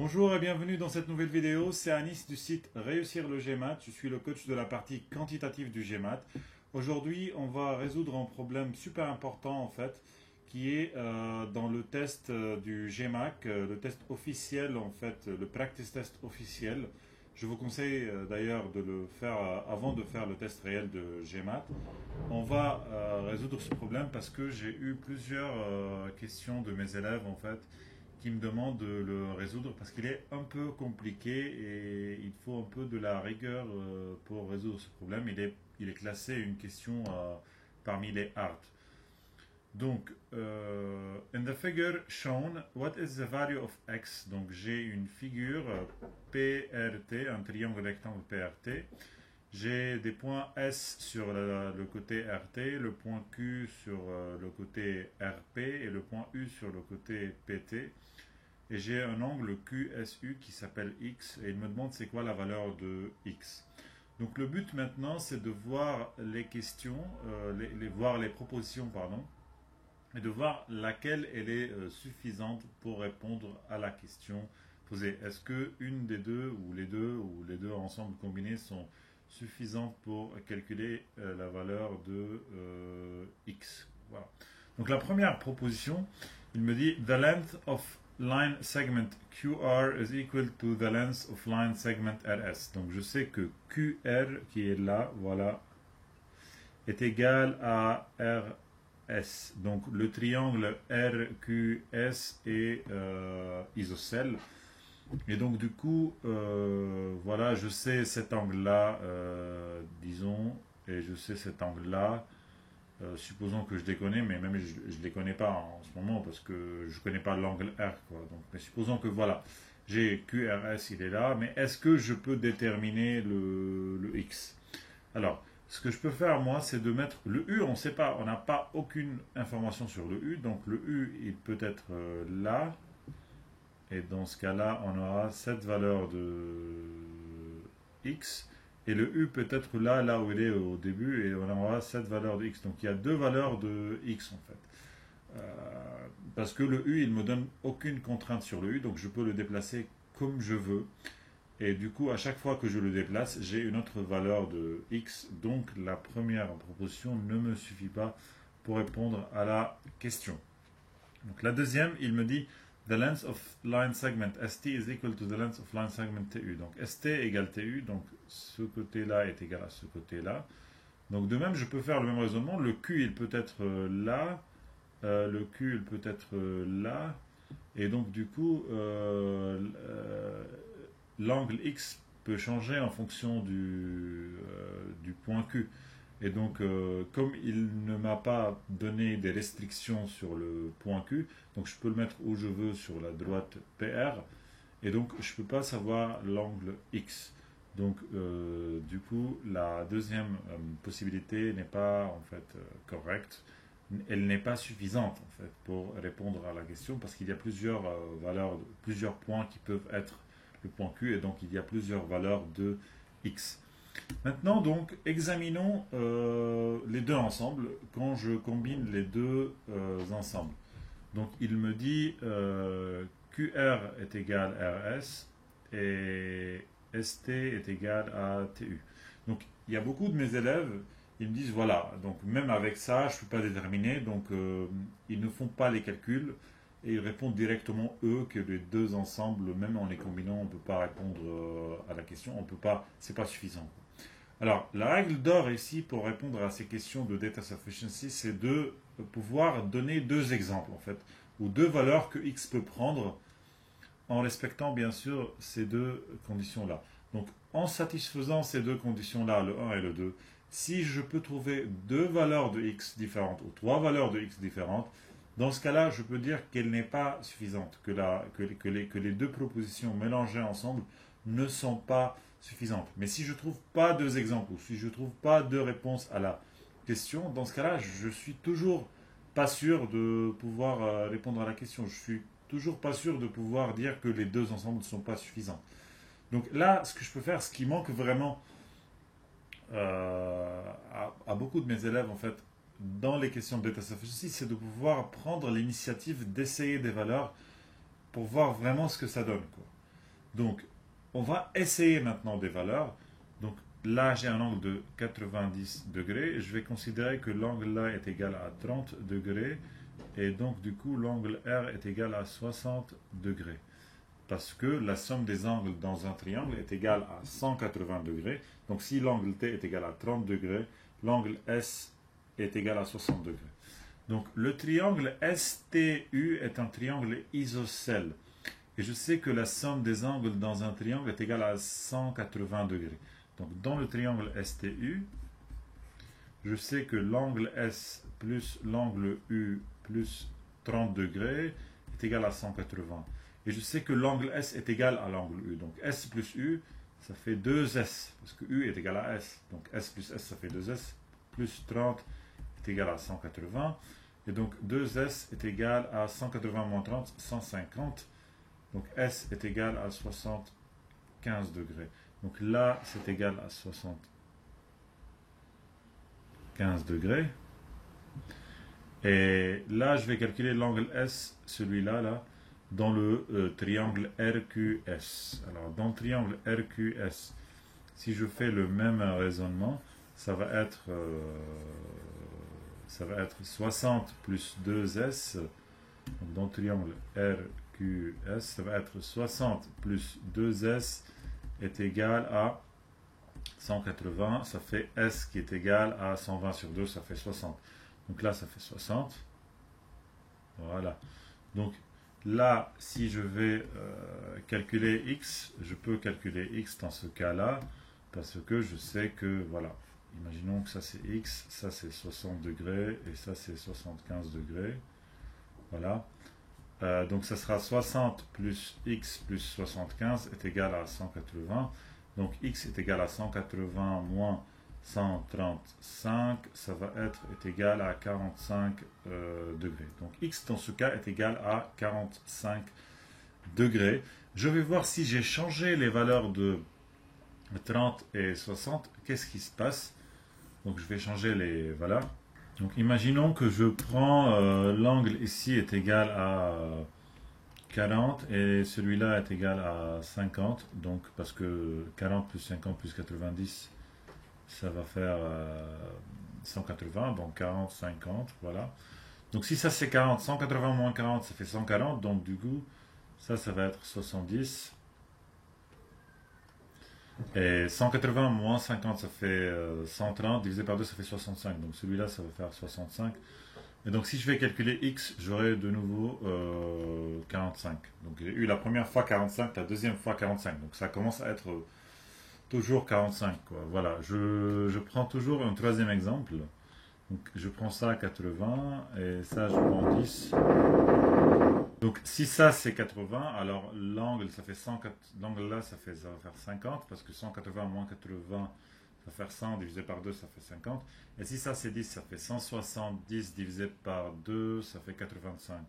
Bonjour et bienvenue dans cette nouvelle vidéo, c'est Anis du site Réussir le GMAT, je suis le coach de la partie quantitative du GMAT. Aujourd'hui on va résoudre un problème super important en fait, qui est dans le test du GMAC, le test officiel en fait, le practice test officiel. Je vous conseille d'ailleurs de le faire avant de faire le test réel de GMAT. On va résoudre ce problème parce que j'ai eu plusieurs questions de mes élèves en fait qui me demandent de le résoudre parce qu'il est un peu compliqué et il faut un peu de la rigueur pour résoudre ce problème. Il est classé une question parmi les hard. Donc, in the figure shown, what is the value of x? Donc, j'ai une figure PRT, un triangle rectangle PRT. J'ai des points S sur le côté RT, le point Q sur le côté RP et le point U sur le côté PT. Et j'ai un angle QSU qui s'appelle X et il me demande c'est quoi la valeur de X. Donc le but maintenant c'est de voir les questions, voir les propositions, pardon, et de voir laquelle elle est suffisante pour répondre à la question posée. Est-ce que une des deux ou les deux ensemble combinés sont suffisantes pour calculer la valeur de X. Voilà. Donc la première proposition, il me dit the length of line segment QR is equal to the length of line segment RS. Donc je sais que QR qui est là, voilà, est égal à RS. Donc le triangle RQS est isocèle. Et donc du coup, voilà, je sais cet angle-là, disons, et je sais cet angle-là. Supposons que je les connais, mais même je ne les connais pas en ce moment parce que je ne connais pas l'angle R, quoi. Donc, mais supposons que voilà, j'ai QRS, il est là, mais est-ce que je peux déterminer le X? Alors, ce que je peux faire, moi, c'est de mettre le U, on ne sait pas, on n'a pas aucune information sur le U, donc le U, il peut être là, et dans ce cas-là, on aura cette valeur de X. Et le U peut être là, là où il est au début, et on aura cette valeur de X. Donc il y a deux valeurs de X en fait. Parce que le U, il ne me donne aucune contrainte sur le U, donc je peux le déplacer comme je veux. Et du coup, à chaque fois que je le déplace, j'ai une autre valeur de X. Donc la première proposition ne me suffit pas pour répondre à la question. Donc la deuxième, il me dit the length of line segment ST is equal to the length of line segment TU. Donc ST égale TU, donc ce côté-là est égal à ce côté-là. Donc de même, je peux faire le même raisonnement. Le Q, il peut être là, le Q, il peut être là, et donc du coup, l'angle X peut changer en fonction du point Q. Et donc, comme il ne m'a pas donné des restrictions sur le point Q, donc je peux le mettre où je veux sur la droite PR, et donc je ne peux pas savoir l'angle X. Donc, du coup, la deuxième possibilité n'est pas en fait correcte. Elle n'est pas suffisante en fait pour répondre à la question parce qu'il y a plusieurs valeurs, plusieurs points qui peuvent être le point Q, et donc il y a plusieurs valeurs de X. Maintenant, donc, examinons les deux ensemble quand je combine les deux ensembles. Donc, il me dit QR est égal à RS et ST est égal à TU. Donc, il y a beaucoup de mes élèves, ils me disent voilà, donc même avec ça, je ne peux pas déterminer, donc ils ne font pas les calculs et ils répondent directement eux que les deux ensembles, même en les combinant, on ne peut pas répondre à la question, on peut pas, c'est pas suffisant. Alors, la règle d'or ici pour répondre à ces questions de data sufficiency, c'est de pouvoir donner deux exemples en fait, ou deux valeurs que x peut prendre en respectant bien sûr ces deux conditions-là. Donc, en satisfaisant ces deux conditions-là, le 1 et le 2, si je peux trouver deux valeurs de x différentes ou trois valeurs de x différentes, dans ce cas-là, je peux dire qu'elle n'est pas suffisante, que les deux propositions mélangées ensemble ne sont pas suffisantes. Mais si je ne trouve pas deux exemples, ou si je ne trouve pas deux réponses à la question, dans ce cas-là, je suis toujours pas sûr de pouvoir répondre à la question. Je suis toujours pas sûr de pouvoir dire que les deux ensemble ne sont pas suffisants. Donc là, ce que je peux faire, ce qui manque vraiment à beaucoup de mes élèves, en fait, dans les questions de data science, c'est de pouvoir prendre l'initiative d'essayer des valeurs pour voir vraiment ce que ça donne, quoi. Donc, on va essayer maintenant des valeurs. Donc, là, j'ai un angle de 90 degrés. Je vais considérer que l'angle là est égal à 30 degrés. Et donc, du coup, l'angle R est égal à 60 degrés. Parce que la somme des angles dans un triangle est égale à 180 degrés. Donc, si l'angle T est égal à 30 degrés, l'angle S est égal à 60 degrés. Donc, le triangle STU est un triangle isocèle. Et je sais que la somme des angles dans un triangle est égale à 180 degrés. Donc, dans le triangle STU, je sais que l'angle S plus l'angle U plus 30 degrés est égal à 180. Et je sais que l'angle S est égal à l'angle U. Donc, S plus U, ça fait 2S. Parce que U est égal à S. Donc, S plus S, ça fait 2S. Plus 30 est égal à 180. Et donc, 2S est égal à 180 moins 30, 150. Donc, S est égal à 75 degrés. Donc là, c'est égal à 75 degrés. Et là, je vais calculer l'angle S, celui-là, là, dans le triangle RQS. Alors, dans le triangle RQS, si je fais le même raisonnement, ça va être 60 plus 2S. Donc, dans le triangle RQS, ça va être 60 plus 2S est égal à 180. Ça fait S qui est égal à 120 sur 2, ça fait 60. Donc là, ça fait 60. Voilà. Donc là, si je vais calculer X, je peux calculer X dans ce cas-là, parce que je sais que, voilà, imaginons que ça c'est X, ça c'est 60 degrés, et ça c'est 75 degrés. Voilà. Donc ça sera 60 plus X plus 75 est égal à 180. Donc X est égal à 180 moins 135, ça va est égal à 45 degrés. Donc X dans ce cas est égal à 45 degrés. Je vais voir si j'ai changé les valeurs de 30 et 60. Qu'est-ce qui se passe? Donc je vais changer les valeurs. Donc imaginons que je prends l'angle ici est égal à 40 et celui-là est égal à 50. Donc parce que 40 plus 50 plus 90, ça va faire 180. Donc 40, 50, voilà. Donc si ça c'est 40, 180 moins 40, ça fait 140. Donc du coup, ça va être 70. Et 180 moins 50, ça fait 130, divisé par 2, ça fait 65. Donc celui-là, ça va faire 65. Et donc si je vais calculer X, j'aurai de nouveau 45. Donc j'ai eu la première fois 45, la deuxième fois 45. Donc ça commence à être toujours 45, quoi. Voilà, je prends toujours un troisième exemple. Donc je prends ça à 80 et ça je prends 10. Donc si ça c'est 80, alors l'angle ça fait 100, l'angle là ça va faire 50 parce que 180 moins 80 ça va faire 100 divisé par 2 ça fait 50. Et si ça c'est 10 ça fait 170 divisé par 2 ça fait 85.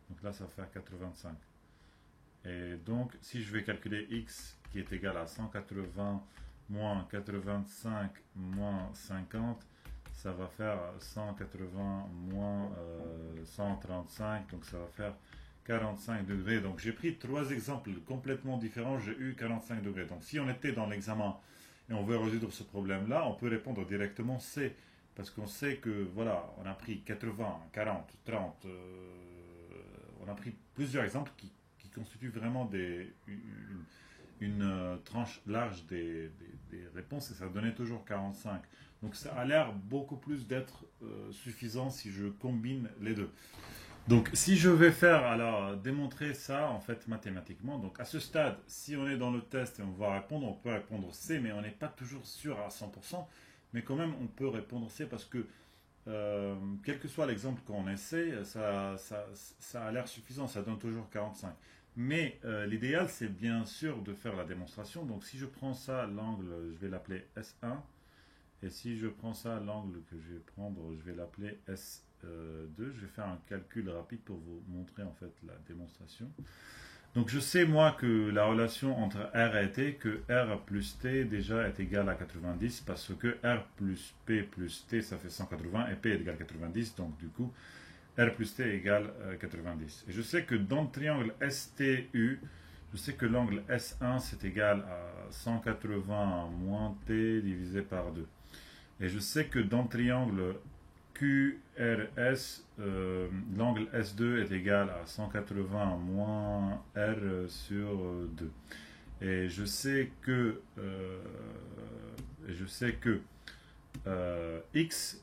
Donc là ça va faire 85. Et donc si je vais calculer x qui est égal à 180 moins 85 moins 50, ça va faire 180 moins 135, donc ça va faire 45 degrés. Donc j'ai pris trois exemples complètement différents, j'ai eu 45 degrés. Donc si on était dans l'examen et on veut résoudre ce problème-là, on peut répondre directement C, parce qu'on sait que, voilà, on a pris 80, 40, 30, on a pris plusieurs exemples qui constituent vraiment une tranche large des réponses, et ça donnait toujours 45. Donc ça a l'air beaucoup plus d'être suffisant si je combine les deux. Donc si je vais faire, alors démontrer ça en fait mathématiquement, donc à ce stade, si on est dans le test et on va répondre, on peut répondre C, mais on n'est pas toujours sûr à 100%, mais quand même on peut répondre C parce que quel que soit l'exemple qu'on essaie, ça a l'air suffisant, ça donne toujours 45. Mais l'idéal c'est bien sûr de faire la démonstration, donc si je prends ça, l'angle, je vais l'appeler S1, et si je prends ça, l'angle que je vais prendre, je vais l'appeler S2. Je vais faire un calcul rapide pour vous montrer en fait la démonstration. Donc je sais moi que la relation entre R et T, que R plus T déjà est égal à 90 parce que R plus P plus T ça fait 180 et P est égal à 90. Donc du coup R plus T égale 90. Et je sais que dans le triangle STU, Je sais que l'angle S1 c'est égal à 180 moins t divisé par 2. Et je sais que dans le triangle QRS, l'angle S2 est égal à 180 moins R sur 2. Et je sais que, X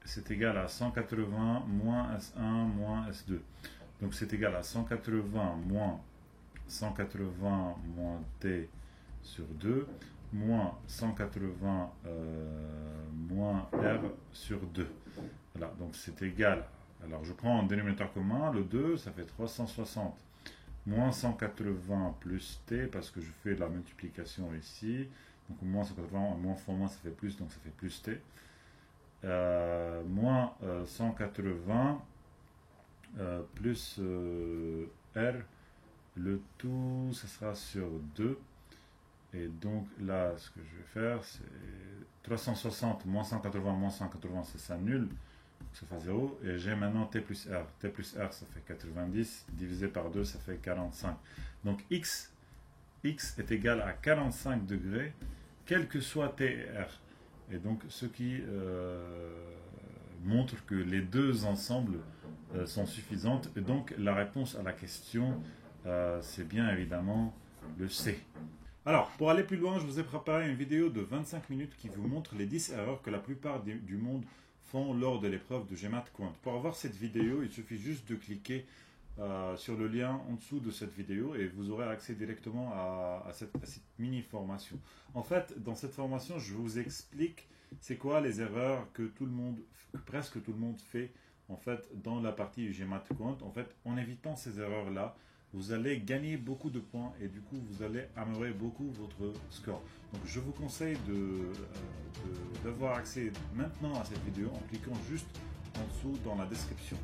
c'est égal à 180 moins S1 moins S2. Donc c'est égal à 180 moins 180 moins t sur 2 moins 180 moins r sur 2. Voilà, donc c'est égal. Alors je prends un dénominateur commun, le 2, ça fait 360 moins 180 plus t, parce que je fais la multiplication ici. Donc moins 180, moins fois moins, ça fait plus, donc ça fait plus t. Moins 180 plus r, le tout, ça sera sur 2. Et donc là, ce que je vais faire, c'est 360 moins 180, ça s'annule, ça fait 0. Et j'ai maintenant t plus r. T plus r, ça fait 90, divisé par 2, ça fait 45. Donc x est égal à 45 degrés, quel que soit t et r. Et donc, ce qui montre que les deux ensembles sont suffisantes. Et donc, la réponse à la question, c'est bien évidemment le C. Alors, pour aller plus loin, je vous ai préparé une vidéo de 25 minutes qui vous montre les 10 erreurs que la plupart du monde font lors de l'épreuve de GMAT-Quant. Pour avoir cette vidéo, il suffit juste de cliquer sur le lien en dessous de cette vidéo et vous aurez accès directement à cette mini-formation. En fait, dans cette formation, je vous explique c'est quoi les erreurs que presque tout le monde fait en fait, dans la partie GMAT-Quant. En fait, en évitant ces erreurs-là, vous allez gagner beaucoup de points et du coup vous allez améliorer beaucoup votre score. Donc je vous conseille d'avoir accès maintenant à cette vidéo en cliquant juste en dessous dans la description.